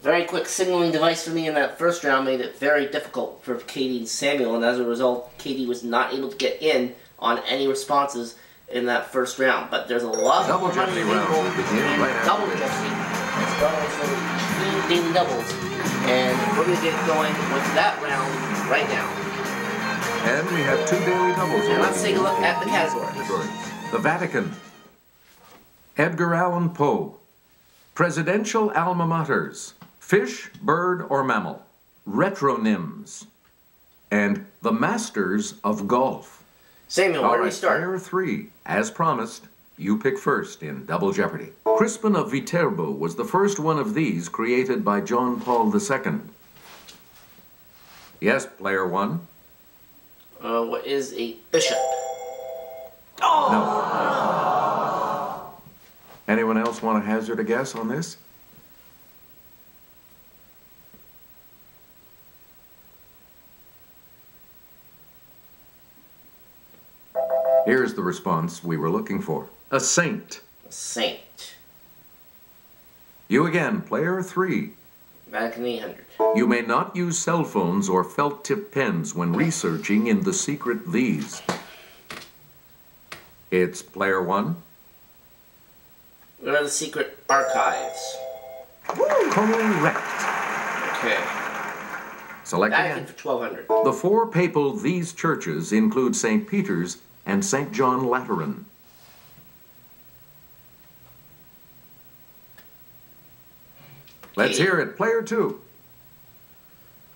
Very quick signaling device for me in that first round made it very difficult for Katie and Samuel, and as a result, Katie was not able to get in on any responses in that first round. But there's a lot Double more money Jeopardy round will begin right Double after this. Jeopardy, as well as the 2 daily doubles. And we're going to get going with that round right now. And we have 2 daily doubles. And let's take a look at the categories. The Vatican. Edgar Allan Poe. Presidential alma maters. Fish, bird, or mammal. Retronyms. And the Masters of Golf. Samuel, where do we start? Player 3. As promised, you pick first in Double Jeopardy. Crispin of Viterbo was the first one of these created by John Paul II. Yes, player 1. What is a bishop? No. Anyone else want to hazard a guess on this? Here's the response we were looking for. A saint. A saint. You again, player 3. Vatican 800. You may not use cell phones or felt-tip pens when researching in the secret these. It's player 1. What are the secret archives? Correct. Okay. Select Vatican again. for 1200. The 4 papal these churches include St. Peter's and St. John Lateran. Let's hear it. Player 2.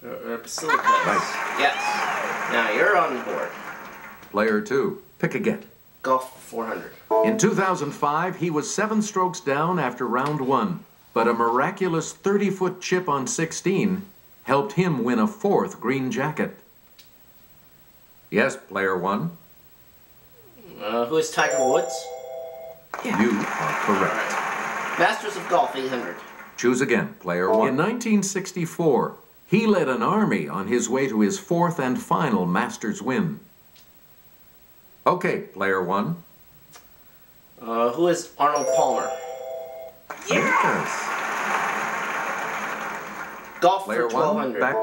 Basilicas. Right. Yes. Now you're on board. Player 2. Pick again. Golf for 400. In 2005, he was 7 strokes down after round 1, but a miraculous 30-foot chip on 16 helped him win a 4th green jacket. Yes, player 1. Who is Tiger Woods? Yeah. You are correct. Masters of Golf 800. Choose again, player 1. In 1964, he led an army on his way to his 4th and final Masters win. Okay, player 1. Who is Arnold Palmer? Yes. Golf Player for 1, 1200. back.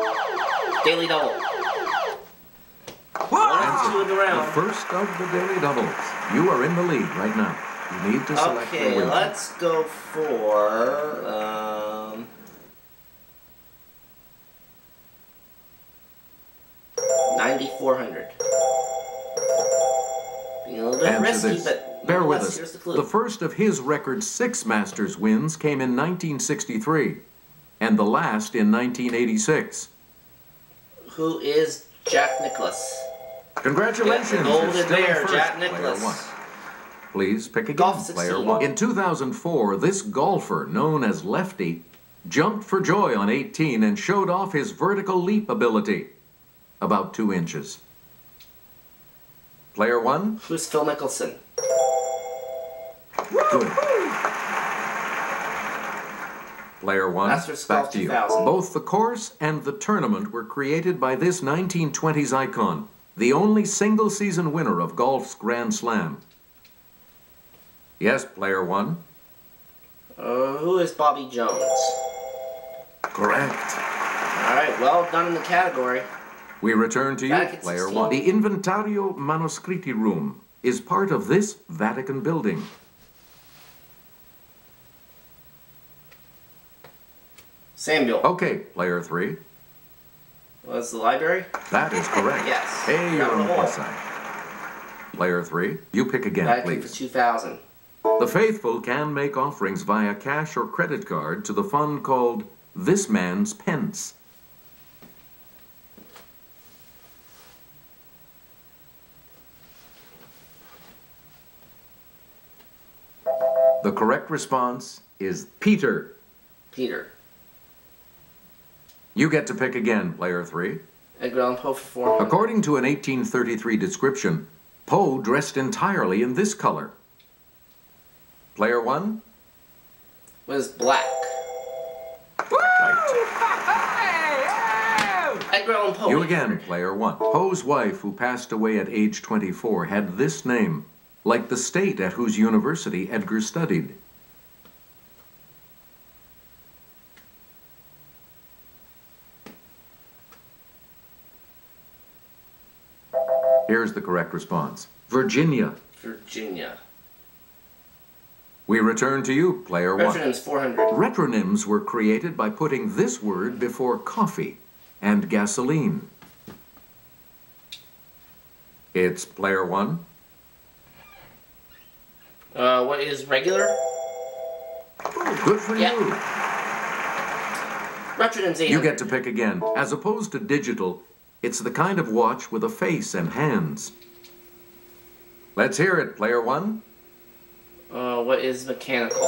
Daily double. 1 and 2 in the The round. first of the daily doubles. You are in the lead right now. You need to select your Okay, winner. let's go for 9400. Being a little bit Answer risky, this. but Bear with nonetheless, us. here's the clue. The first of his record 6 Masters wins came in 1963, and the last in 1986. Who is Jack Nicklaus? Congratulations! Yeah, the you're golden still bear, first, Jack player Nicklaus. 1. Please pick again, Golf 16. player 1. In 2004, this golfer, known as Lefty, jumped for joy on 18 and showed off his vertical leap ability. About 2 inches. Player 1. Who's Phil Mickelson? Good. Player 1, Masters back Golf to you. 2000. Both the course and the tournament were created by this 1920s icon, the only single-season winner of golf's Grand Slam. Yes, player 1. Who is Bobby Jones? Correct. All right, well done in the category. We return to you, Vatican player 16. 1. The Inventario Manoscritti room is part of this Vatican building. Samuel. Okay, player 3. Was the library? That is correct. Yes. Hey, you're Got on the the plus hole. side. Player 3, you pick again, Vatican for please. 2000. The faithful can make offerings via cash or credit card to the fund called This Man's Pence. The correct response is Peter. Peter. You get to pick again, player 3. Edgar Allan Poe for 400. According to an 1833 description, Poe dressed entirely in this color. Player 1. Was black. Right. Edgar Allan Poe. You again, player 1. Poe's wife, who passed away at age 24, had this name, like the state at whose university Edgar studied. Here's the correct response. Virginia. Virginia. We return to you, player one. Retronyms 400. Retronyms were created by putting this word before coffee and gasoline. It's player one. What is regular? Good for Yeah. you. Retronyms 800. You get to pick again. As opposed to digital, it's the kind of watch with a face and hands. Let's hear it, player one. What is mechanical? No.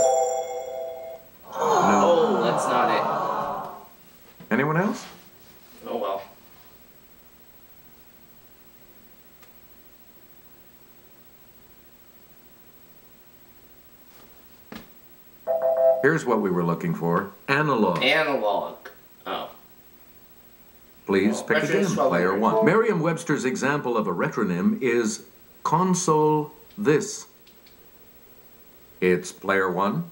Oh, that's not Anyone else? it. Oh well. Here's what we were looking for. Analog. Analog. Oh. Please pick Retronyms again, 1200. player one. Merriam-Webster's example of a retronym is console this. It's player one.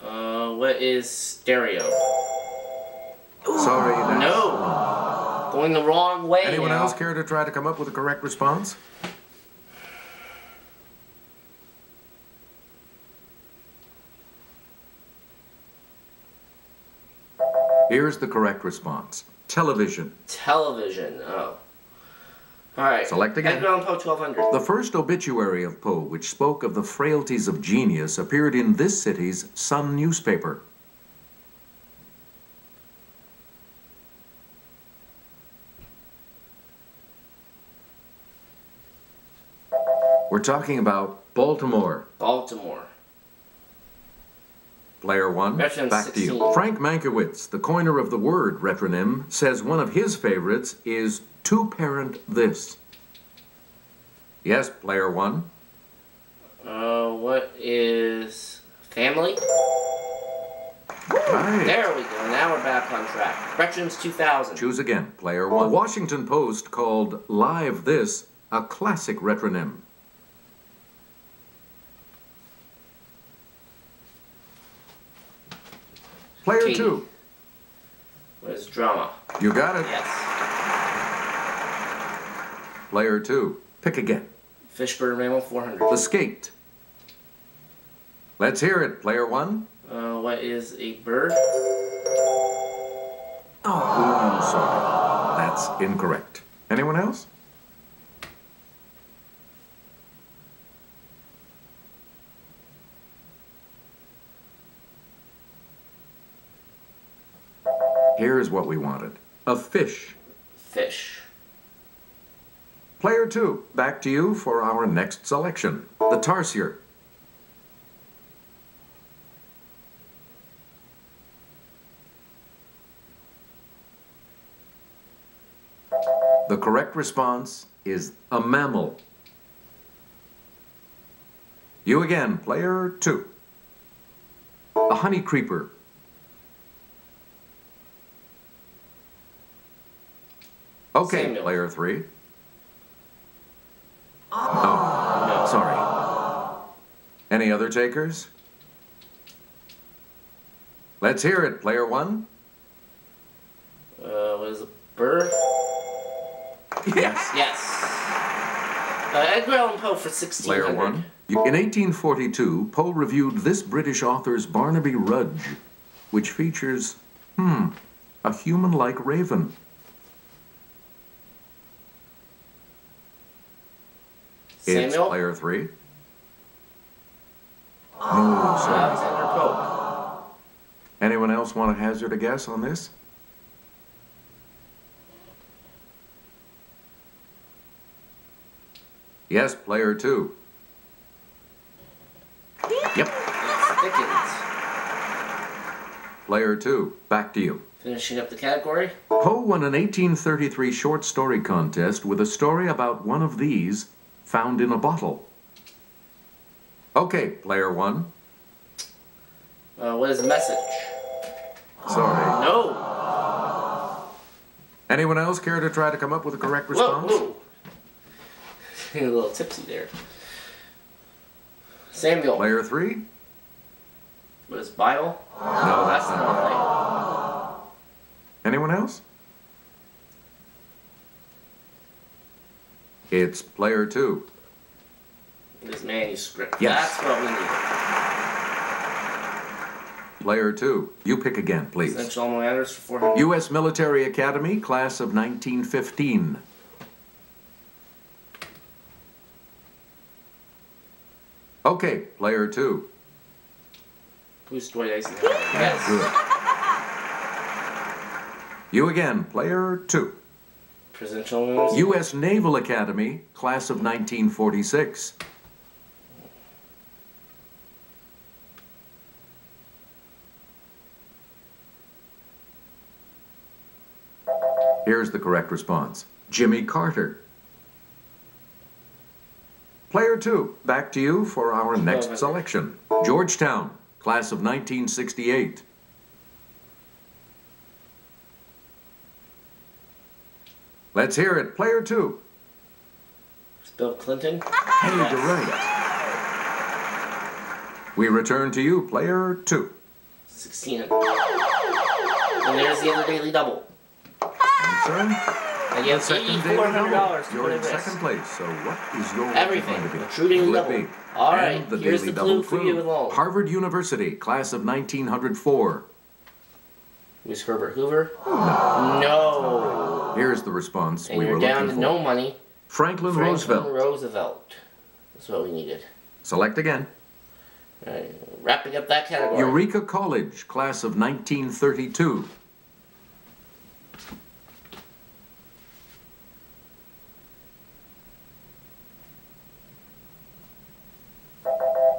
What is stereo? Sorry, that's No. wrong. Going the wrong way. Anyone now. else care to try to come up with a correct response? Here's the correct response. Television. Television. Oh. Alright. Select again. Edgar Allan Poe 1200. The first obituary of Poe, which spoke of the frailties of genius, appeared in this city's Sun newspaper. We're talking about Baltimore. Baltimore. Player one, Retronyms back to 16. you. Frank Mankiewicz, the coiner of the word retronym, says one of his favorites is two-parent this. Yes, player one. What is family? Right. There we go. Now we're back on track. Retronyms 2000. Choose again, player one. The Washington Post called Live This a classic retronym. Player Katie. two. What is drama? You got it. Yes. Player two. Pick again. Fishburne Mammal 400. The Skate. Let's hear it, player one. What is a bird? Oh, sorry. That's incorrect. Anyone else? Here's what we wanted. A fish. Fish. Player two, back to you for our next selection. The Tarsier. The correct response is a mammal. You again, player two. A honey creeper. Okay, Samuel. player three. Oh, No. sorry. Any other takers? Let's hear it, player one. What is a bird? Yes. Yes. Edgar Allan Poe for 1600. Player one. In 1842, Poe reviewed this British author's Barnaby Rudge, which features, a human-like raven. It's Samuel? player three. No, sorry. Alexander Pope. Anyone else want to hazard a guess on this? Yes, player two. Yep, Dickens. player two. Back to you. Finishing up the category. Poe won an 1833 short story contest with a story about one of these found in a bottle. Okay, player one. What is a message? Sorry. No. Anyone else care to try to come up with a correct Whoa, response? whoa. Getting a little tipsy there. Samuel. Player three? What is bile? No, that's That's not right. not Anyone else? It's player 2. This manuscript. Yes. That's what we need. Player 2. You pick again, please. Essential alma maters for 400. U.S. Military Academy, class of 1915. Okay, player 2. Who's Dwight Eisenhower? Yes. Good. You again, player 2. Presidential alma maters. U.S. Naval Academy, class of 1946. Here's the correct response. Jimmy Carter. Player 2, back to you for our next selection. Georgetown, class of 1968. Let's hear it. Player 2. It's Bill Clinton. Hey, you're right. We return to you, player 2. 16. And there's the other daily double. Sir? And you have Second daily double. $8,400 to You're put in in this. second place, so what is your Everything. going to be? The true daily Will it double. be? All right, And the here's daily the double clue for you alone. Harvard University, class of 1904. Who's Herbert Hoover? No. Here's the response And we you're were down looking to for. no money. Franklin Franklin Roosevelt. Roosevelt. That's what we needed. Select again. All right, wrapping up that category. Eureka College, class of 1932.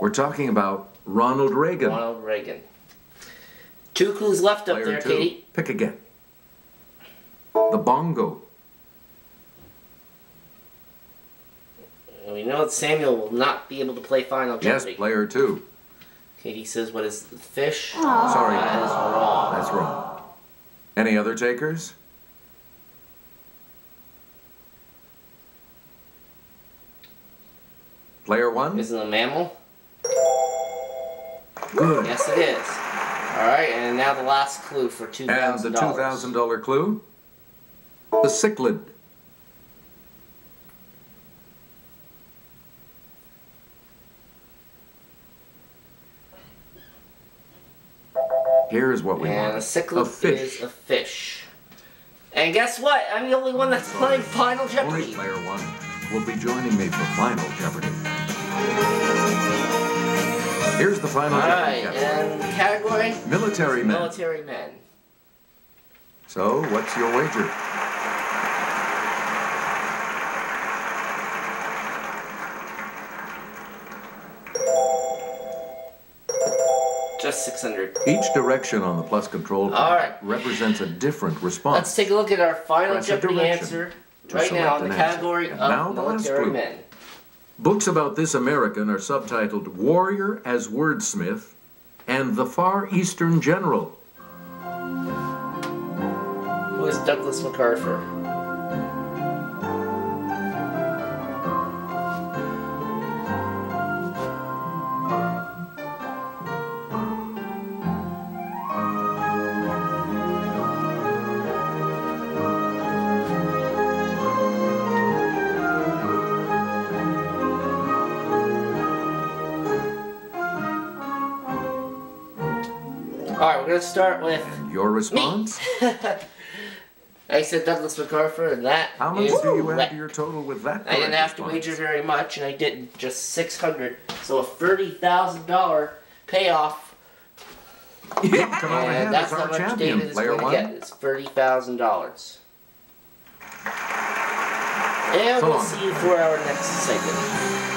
We're talking about Ronald Reagan. Ronald Reagan. 2 clues left up Player there, 2. Katie. Pick again. The bongo. And we know that Samuel will not be able to play Final Yes, Jeopardy. player 2. Katie says, what is the fish? Sorry. That is wrong. That's wrong. Any other takers? Player 1? Is it a mammal? Good. Yes, it is. All right, and now the last clue for $2,000. And the $2,000 clue? The cichlid. Here's what we And want. a cichlid A fish. is a fish. And guess what? I'm the only one that's playing Final Only Jeopardy. player 1 will be joining me for Final Jeopardy. Here's the Final All Jeopardy right, category. and the category? Military men. Military men. So, what's your wager? Just 600. Each direction on the plus control All right. represents a different response. Let's take a look at our Final Press a Jeopardy direction answer to right now select in the an answer. category And now of the last military clue. men. Books about this American are subtitled Warrior as Wordsmith and The Far Eastern General. Who is Douglas MacArthur? Alright, we're going to start with And your response? I said Douglas MacArthur, and that How much is do you add correct. to your total with that? I didn't correct have to response? wager very much, and I didn't. Just 600. So a $30,000 payoff. You come out ahead And that's as how our much champion, David is player going to 1. get. It's $30,000. And So we'll long. see you for our next segment.